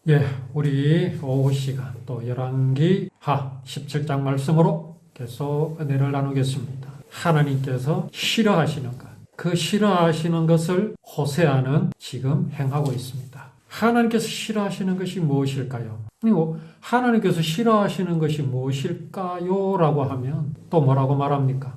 예, 우리 오후 시간 또 열왕기하 17장 말씀으로 계속 은혜를 나누겠습니다. 하나님께서 싫어하시는 것, 그 싫어하시는 것을 호세아는 지금 행하고 있습니다. 하나님께서 싫어하시는 것이 무엇일까요? 그리고 하나님께서 싫어하시는 것이 무엇일까요? 라고 하면 또 뭐라고 말합니까?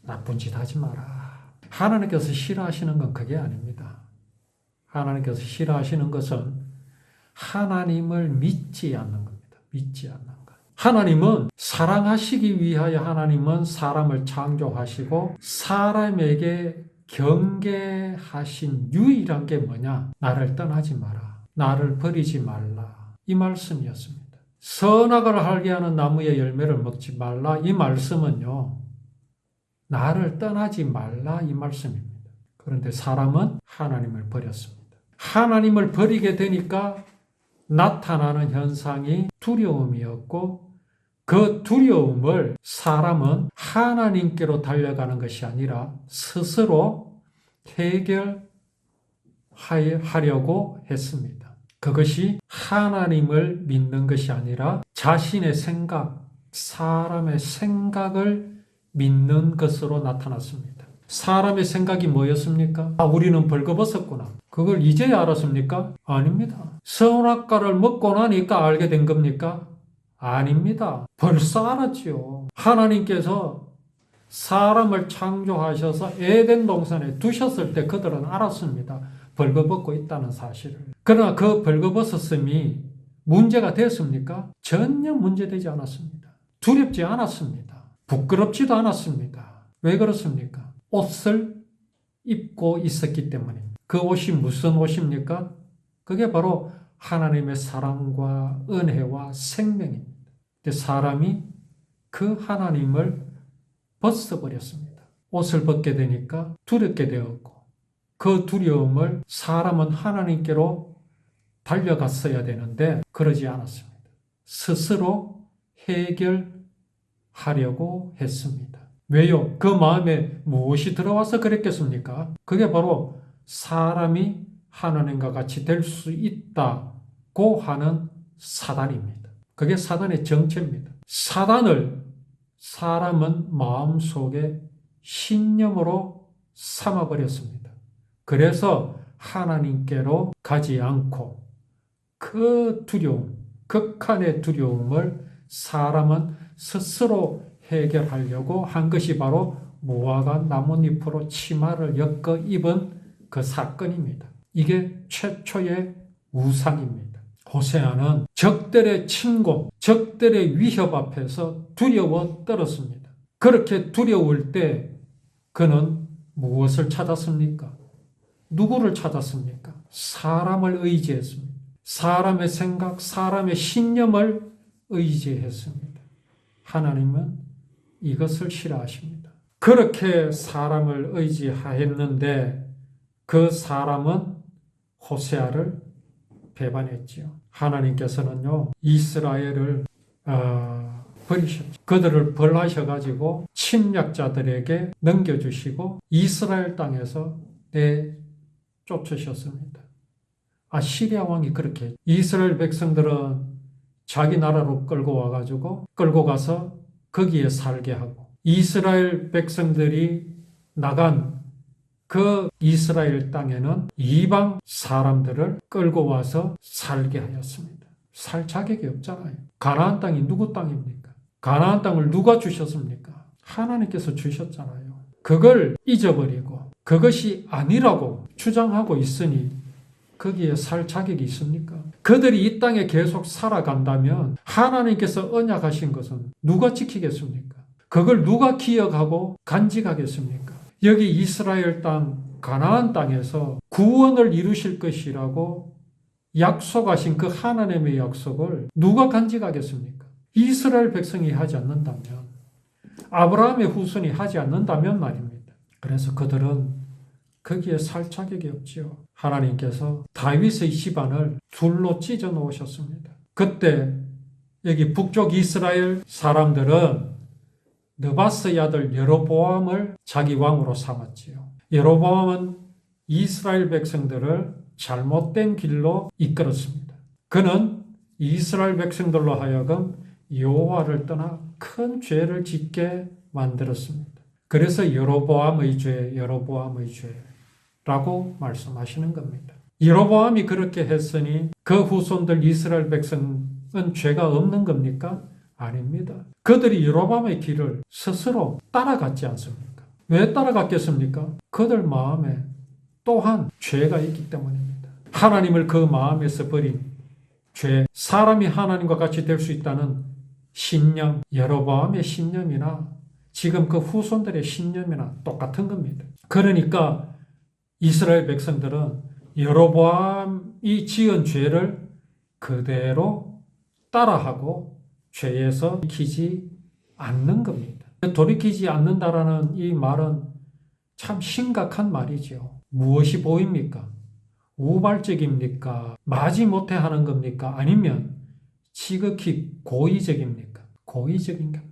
나쁜 짓 하지 마라. 하나님께서 싫어하시는 건 그게 아닙니다. 하나님께서 싫어하시는 것은 하나님을 믿지 않는 겁니다. 믿지 않는 것. 하나님은 사랑하시기 위하여 하나님은 사람을 창조하시고 사람에게 경계하신 유일한 게 뭐냐? 나를 떠나지 마라. 나를 버리지 말라. 이 말씀이었습니다. 선악을 알게 하는 나무의 열매를 먹지 말라. 이 말씀은요. 나를 떠나지 말라. 이 말씀입니다. 그런데 사람은 하나님을 버렸습니다. 하나님을 버리게 되니까 나타나는 현상이 두려움이었고 그 두려움을 사람은 하나님께로 달려가는 것이 아니라 스스로 해결하려고 했습니다. 그것이 하나님을 믿는 것이 아니라 자신의 생각, 사람의 생각을 믿는 것으로 나타났습니다. 사람의 생각이 뭐였습니까? 우리는 벌거벗었구나. 그걸 이제야 알았습니까? 아닙니다. 선악과를 먹고 나니까 알게 된 겁니까? 아닙니다. 벌써 알았지요. 하나님께서 사람을 창조하셔서 에덴 동산에 두셨을 때 그들은 알았습니다. 벌거벗고 있다는 사실을. 그러나 그 벌거벗었음이 문제가 됐습니까? 전혀 문제되지 않았습니다. 두렵지 않았습니다. 부끄럽지도 않았습니다. 왜 그렇습니까? 옷을 입고 있었기 때문입니다. 그 옷이 무슨 옷입니까? 그게 바로 하나님의 사랑과 은혜와 생명입니다. 근데 사람이 그 하나님을 벗어버렸습니다. 옷을 벗게 되니까 두렵게 되었고 그 두려움을 사람은 하나님께로 달려갔어야 되는데 그러지 않았습니다. 스스로 해결하려고 했습니다. 왜요? 그 마음에 무엇이 들어와서 그랬겠습니까? 그게 바로 사람이 하나님과 같이 될 수 있다고 하는 사단입니다. 그게 사단의 정체입니다. 사단을 사람은 마음속에 신념으로 삼아버렸습니다. 그래서 하나님께로 가지 않고 그 두려움, 극한의 두려움을 사람은 스스로 해결하려고 한 것이 바로 무화과 나뭇잎으로 치마를 엮어 입은 그 사건입니다. 이게 최초의 우상입니다. 호세아는 적들의 침공, 적들의 위협 앞에서 두려워 떨었습니다. 그렇게 두려울 때 그는 무엇을 찾았습니까? 누구를 찾았습니까? 사람을 의지했습니다. 사람의 생각, 사람의 신념을 의지했습니다. 하나님은 이것을 싫어하십니다. 그렇게 사람을 의지하였는데 그 사람은 호세아를 배반했지요. 하나님께서는요, 이스라엘을 버리셨죠. 그들을 벌하셔가지고 침략자들에게 넘겨주시고 이스라엘 땅에서 내쫓으셨습니다. 시리아 왕이 그렇게 이스라엘 백성들은 자기 나라로 끌고 가서 거기에 살게 하고 이스라엘 백성들이 나간 그 이스라엘 땅에는 이방 사람들을 끌고 와서 살게 하였습니다. 살 자격이 없잖아요. 가나안 땅이 누구 땅입니까? 가나안 땅을 누가 주셨습니까? 하나님께서 주셨잖아요. 그걸 잊어버리고 그것이 아니라고 주장하고 있으니 거기에 살 자격이 있습니까? 그들이 이 땅에 계속 살아간다면 하나님께서 언약하신 것은 누가 지키겠습니까? 그걸 누가 기억하고 간직하겠습니까? 여기 이스라엘 땅, 가나안 땅에서 구원을 이루실 것이라고 약속하신 그 하나님의 약속을 누가 간직하겠습니까? 이스라엘 백성이 하지 않는다면, 아브라함의 후손이 하지 않는다면 말입니다. 그래서 그들은 거기에 살 자격이 없지요. 하나님께서 다윗의 집안을 둘로 찢어 놓으셨습니다. 그때 여기 북쪽 이스라엘 사람들은 느바스의 아들 여로보암을 자기 왕으로 삼았지요. 여로보암은 이스라엘 백성들을 잘못된 길로 이끌었습니다. 그는 이스라엘 백성들로 하여금 여호와를 떠나 큰 죄를 짓게 만들었습니다. 그래서 여로보암의 죄라고 말씀하시는 겁니다. 여로보암이 그렇게 했으니 그 후손들 이스라엘 백성은 죄가 없는 겁니까? 아닙니다. 그들이 여로보암의 길을 스스로 따라갔지 않습니까? 왜 따라갔겠습니까? 그들 마음에 또한 죄가 있기 때문입니다. 하나님을 그 마음에서 버린 죄, 사람이 하나님과 같이 될 수 있다는 신념, 여로보암의 신념이나 지금 그 후손들의 신념이나 똑같은 겁니다. 그러니까 이스라엘 백성들은 여로보암이 지은 죄를 그대로 따라하고 죄에서 돌이키지 않는 겁니다. 돌이키지 않는다라는 이 말은 참 심각한 말이죠. 무엇이 보입니까? 우발적입니까? 마지못해 하는 겁니까? 아니면 지극히 고의적입니까? 고의적인 겁니다.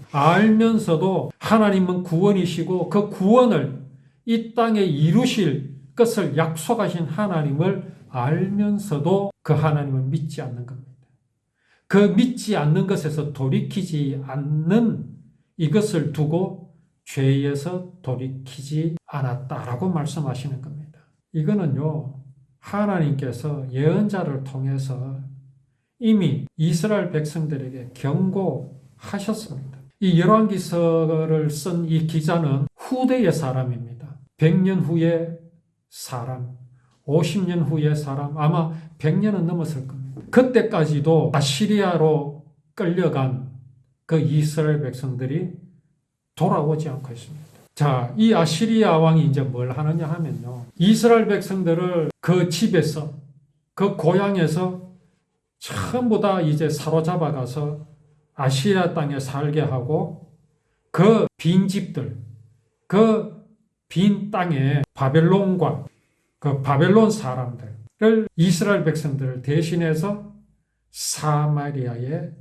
알면서도 하나님은 구원이시고 그 구원을 이 땅에 이루실 것을 약속하신 하나님을 알면서도 그 하나님을 믿지 않는 겁니다. 그 믿지 않는 것에서 돌이키지 않는 이것을 두고 죄에서 돌이키지 않았다라고 말씀하시는 겁니다. 이거는요, 하나님께서 예언자를 통해서 이미 이스라엘 백성들에게 경고하셨습니다. 이 열왕기서를 쓴 이 기자는 후대의 사람입니다. 100년 후의 사람, 50년 후의 사람, 아마 100년은 넘었을 겁니다. 그때까지도 아시리아로 끌려간 그 이스라엘 백성들이 돌아오지 않고 있습니다. 자, 이 아시리아 왕이 이제 뭘 하느냐 하면요, 이스라엘 백성들을 그 집에서, 그 고향에서 전부 다 이제 사로잡아 가서 아시리아 땅에 살게 하고 그 빈 집들, 그 빈 땅에 바벨론과 그 바벨론 사람들을 이스라엘 백성들을 대신해서 사마리아에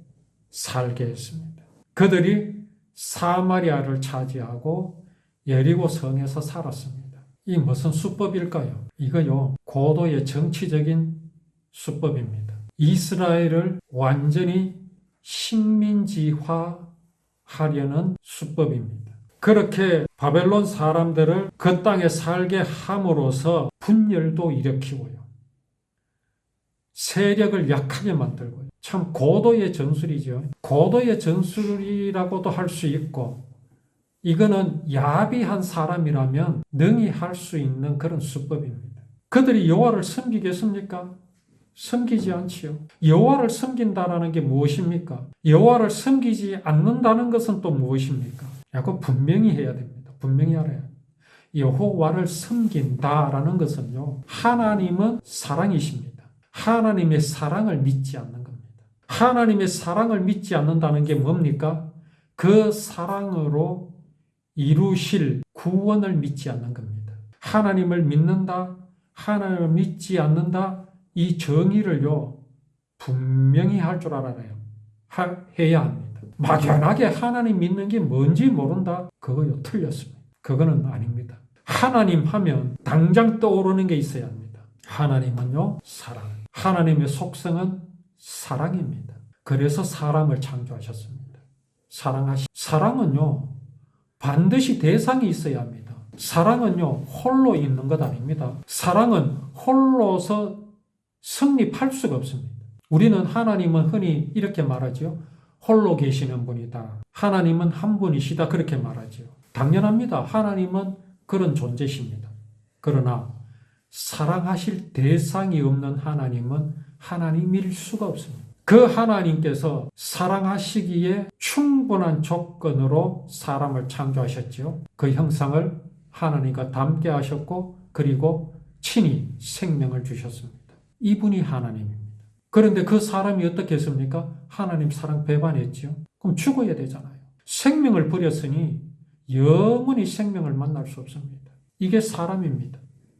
살게 했습니다. 그들이 사마리아를 차지하고 여리고 성에서 살았습니다. 이 무슨 수법일까요? 이거요, 고도의 정치적인 수법입니다. 이스라엘을 완전히 식민지화 하려는 수법입니다. 그렇게 바벨론 사람들을 그 땅에 살게 함으로써 분열도 일으키고요, 세력을 약하게 만들고요. 참 고도의 전술이죠. 고도의 전술이라고도 할 수 있고, 이거는 야비한 사람이라면 능히 할 수 있는 그런 수법입니다. 그들이 여호와를 섬기겠습니까? 섬기지 않지요. 여호와를 섬긴다라는 게 무엇입니까? 여호와를 섬기지 않는다는 것은 또 무엇입니까? 이거 분명히 해야 됩니다. 분명히 알아야 합니다. 여호와를 섬긴다라는 것은요, 하나님은 사랑이십니다. 하나님의 사랑을 믿지 않는 겁니다. 하나님의 사랑을 믿지 않는다는 게 뭡니까? 그 사랑으로 이루실 구원을 믿지 않는 겁니다. 하나님을 믿는다, 하나님을 믿지 않는다, 이 정의를요, 분명히 할 줄 알아야 해야 합니다. 막연하게 하나님 믿는 게 뭔지 모른다? 그거요, 틀렸습니다. 그거는 아닙니다. 하나님 하면 당장 떠오르는 게 있어야 합니다. 하나님은요, 사랑. 하나님의 속성은 사랑입니다. 그래서 사람을 창조하셨습니다. 사랑은요, 반드시 대상이 있어야 합니다. 사랑은요, 홀로 있는 것 아닙니다. 사랑은 홀로서 성립할 수가 없습니다. 우리는 하나님은 흔히 이렇게 말하죠. 홀로 계시는 분이다. 하나님은 한 분이시다. 그렇게 말하죠. 당연합니다. 하나님은 그런 존재십니다. 그러나 사랑하실 대상이 없는 하나님은 하나님일 수가 없습니다. 그 하나님께서 사랑하시기에 충분한 조건으로 사람을 창조하셨죠. 그 형상을 하나님과 닮게 하셨고, 그리고 친히 생명을 주셨습니다. 이분이 하나님입니다. 그런데 그 사람이 어떻게 했습니까? 하나님 사랑 배반했죠. 그럼 죽어야 되잖아요. 생명을 버렸으니 영원히 생명을 만날 수 없습니다. 이게 사람입니다.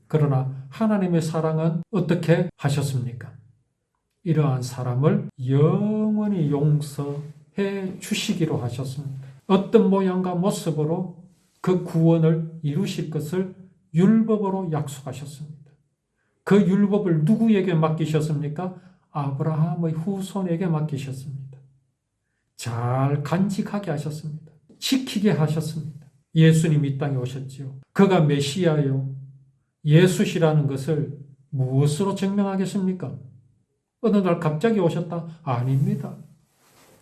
그러나 하나님의 사랑은 어떻게 하셨습니까? 이러한 사람을 영원히 용서해 주시기로 하셨습니다. 어떤 모양과 모습으로 그 구원을 이루실 것을 율법으로 약속하셨습니다. 그 율법을 누구에게 맡기셨습니까? 아브라함의 후손에게 맡기셨습니다. 잘 간직하게 하셨습니다. 지키게 하셨습니다. 예수님이 이 땅에 오셨지요. 그가 메시아요. 예수시라는 것을 무엇으로 증명하겠습니까? 어느 날 갑자기 오셨다? 아닙니다.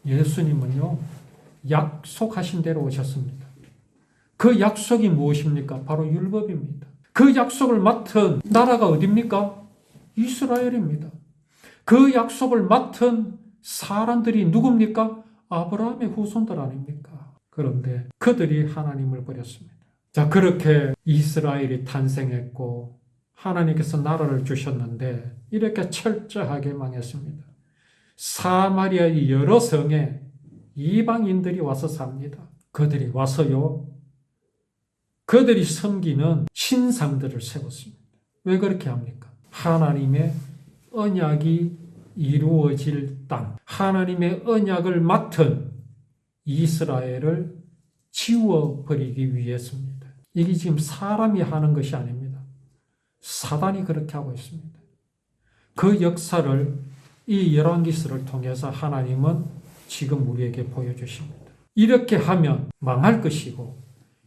예수님은요, 약속하신 대로 오셨습니다. 그 약속이 무엇입니까? 바로 율법입니다. 그 약속을 맡은 나라가 어디입니까? 이스라엘입니다. 그 약속을 맡은 사람들이 누굽니까? 아브라함의 후손들 아닙니까? 그런데 그들이 하나님을 버렸습니다. 자, 그렇게 이스라엘이 탄생했고 하나님께서 나라를 주셨는데 이렇게 철저하게 망했습니다. 사마리아의 여러 성에 이방인들이 와서 삽니다. 그들이 와서요, 그들이 섬기는 신상들을 세웠습니다. 왜 그렇게 합니까? 하나님의 언약이 이루어질 땅, 하나님의 언약을 맡은 이스라엘을 지워버리기 위해서입니다. 이게 지금 사람이 하는 것이 아닙니다. 사단이 그렇게 하고 있습니다. 그 역사를 이 열왕기서를 통해서 하나님은 지금 우리에게 보여주십니다. 이렇게 하면 망할 것이고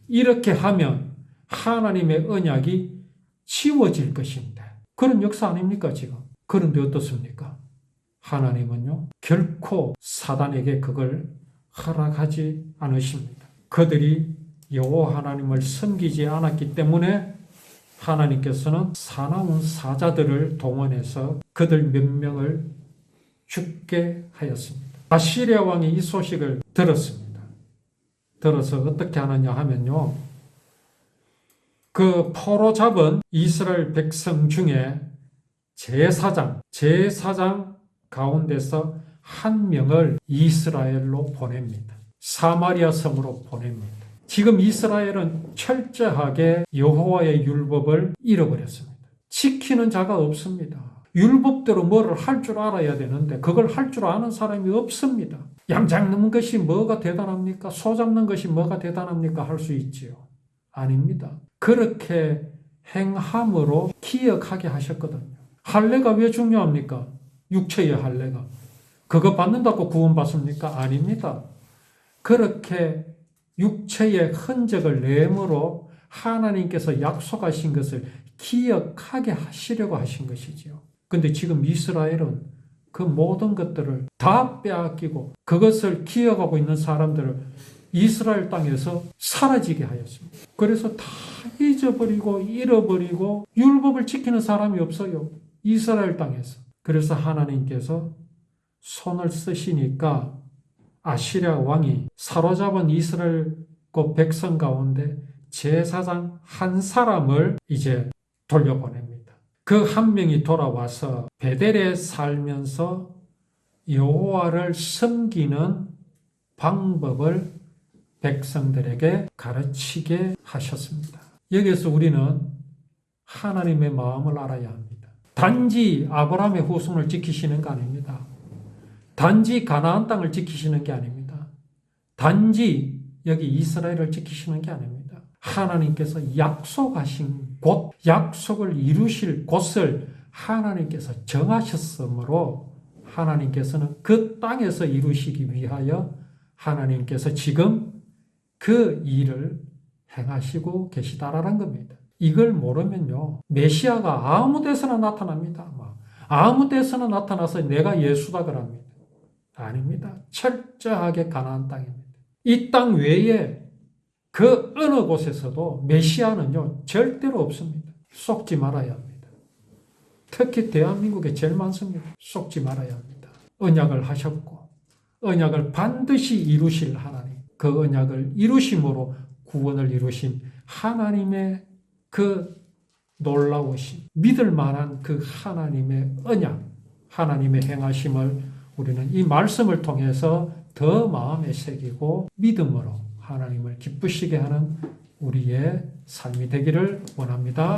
이렇게 하면 하나님의 언약이 지워질 것인데 그런 역사 아닙니까 지금? 그런데 어떻습니까? 하나님은요 결코 사단에게 그걸 허락하지 않으십니다. 그들이 여호와 하나님을 섬기지 않았기 때문에 하나님께서는 사나운 사자들을 동원해서 그들 몇 명을 죽게 하였습니다. 아시리아 왕이 이 소식을 들었습니다. 들어서 어떻게 하느냐 하면요, 그 포로 잡은 이스라엘 백성 중에 제사장 가운데서 한 명을 이스라엘로 보냅니다. 사마리아 섬으로 보냅니다. 지금 이스라엘은 철저하게 여호와의 율법을 잃어버렸습니다. 지키는 자가 없습니다. 율법대로 뭐를 할 줄 알아야 되는데 그걸 할 줄 아는 사람이 없습니다. 양 잡는 것이 뭐가 대단합니까? 소 잡는 것이 뭐가 대단합니까? 할 수 있지요. 아닙니다. 그렇게 행함으로 기억하게 하셨거든요. 할례가 왜 중요합니까? 육체의 할례가. 그거 받는다고 구원받습니까? 아닙니다. 그렇게 육체의 흔적을 내므로 하나님께서 약속하신 것을 기억하게 하시려고 하신 것이지요. 근데 지금 이스라엘은 그 모든 것들을 다 빼앗기고 그것을 기억하고 있는 사람들을 이스라엘 땅에서 사라지게 하였습니다. 그래서 다 잊어버리고 잃어버리고 율법을 지키는 사람이 없어요. 이스라엘 땅에서. 그래서 하나님께서 손을 쓰시니까 아시리아 왕이 사로잡은 이스라엘 그 백성 가운데 제사장 한 사람을 이제 돌려보냅니다. 그 한 명이 돌아와서 베델에 살면서 여호와를 섬기는 방법을 백성들에게 가르치게 하셨습니다. 여기서 우리는 하나님의 마음을 알아야 합니다. 단지 아브라함의 후손을 지키시는 거 아닙니다. 단지 가나안 땅을 지키시는 게 아닙니다. 단지 여기 이스라엘을 지키시는 게 아닙니다. 하나님께서 약속하신 곳, 약속을 이루실 곳을 하나님께서 정하셨으므로 하나님께서는 그 땅에서 이루시기 위하여 하나님께서 지금 그 일을 행하시고 계시다라는 겁니다. 이걸 모르면요, 메시아가 아무 데서나 나타납니다. 아무 데서나 나타나서 내가 예수다 그럽니다. 아닙니다. 철저하게 가나안 땅입니다. 이 땅 외에 그 어느 곳에서도 메시아는요 절대로 없습니다. 속지 말아야 합니다. 특히 대한민국에 제일 많습니다. 속지 말아야 합니다. 언약을 하셨고 언약을 반드시 이루실 하나님, 그 언약을 이루심으로 구원을 이루신 하나님의 그 놀라우신 믿을 만한 그 하나님의 언약, 하나님의 행하심을 우리는 이 말씀을 통해서 더 마음에 새기고 믿음으로 하나님을 기쁘시게 하는 우리의 삶이 되기를 원합니다.